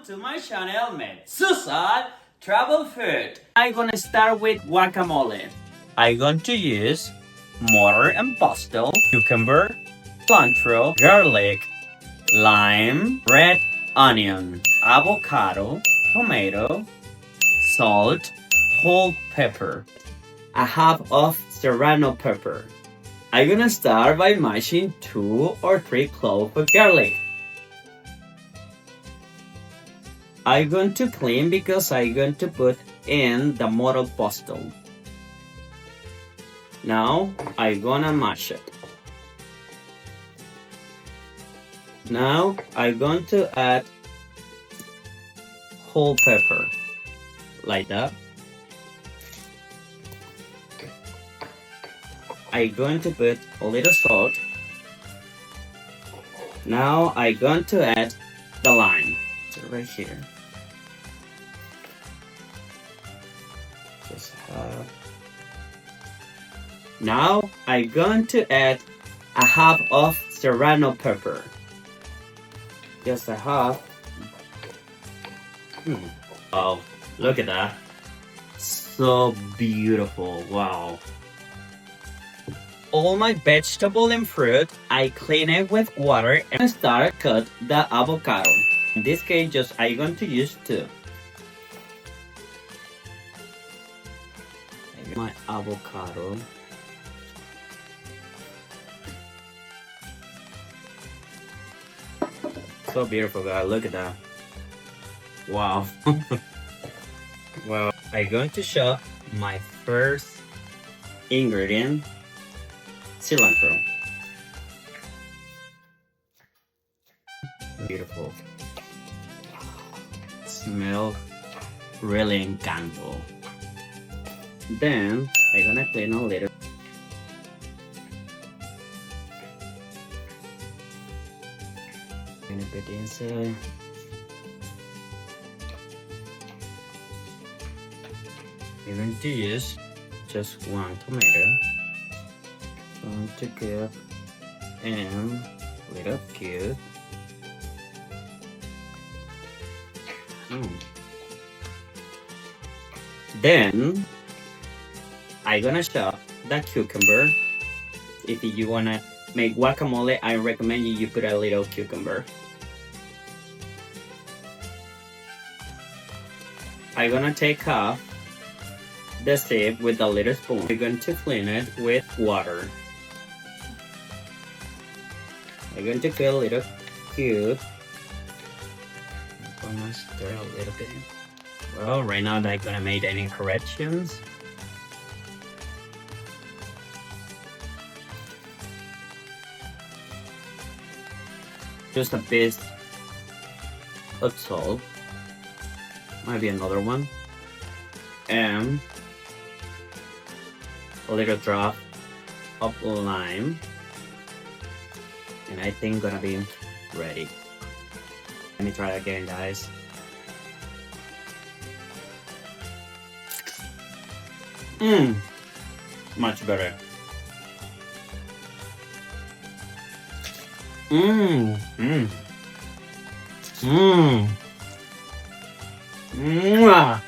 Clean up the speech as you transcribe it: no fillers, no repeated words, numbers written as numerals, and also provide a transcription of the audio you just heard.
to my channel, Susan Travel Food. I'm gonna start with guacamole. I'm going to use mortar and pestle, cucumber, cilantro, garlic, lime, red onion, avocado, tomato, salt, whole pepper, a half of serrano pepper. I'm gonna start by mashing 2 or 3 cloves of garlic. I'm going to clean because I'm going to put in the mortar pestle. Now I'm gonna mash it. Now I'm going to add whole pepper like that. I'm going to put a little salt. Now I'm going to add the lime. So right here. Just half. Now I'm going to add a half of serrano pepper. Just a half. Oh, look at that. So beautiful. Wow. All my vegetable and fruit, I clean it with water and start cut the avocado. In this case, just I'm going to use 2. My avocado. So beautiful, guys. Look at that. Wow. Well, I'm going to show my first ingredient, cilantro. Beautiful. Smell really encanto. Then I'm gonna clean a little. Gonna put inside. I'm going to use just 1 tomato. Going to give and little cube. Then I'm gonna chop the cucumber. If you wanna make guacamole, I recommend you put a little cucumber. I'm gonna take off the seed with a little spoon. We're going to clean it with water. I'm going to put a little cube. I'm gonna stir a little bit. Well, right now I'm not gonna make any corrections. Just a bit of salt. Might be another one. And a little drop of lime. And I think gonna be ready. Let me try again, guys. Much better. Mwah.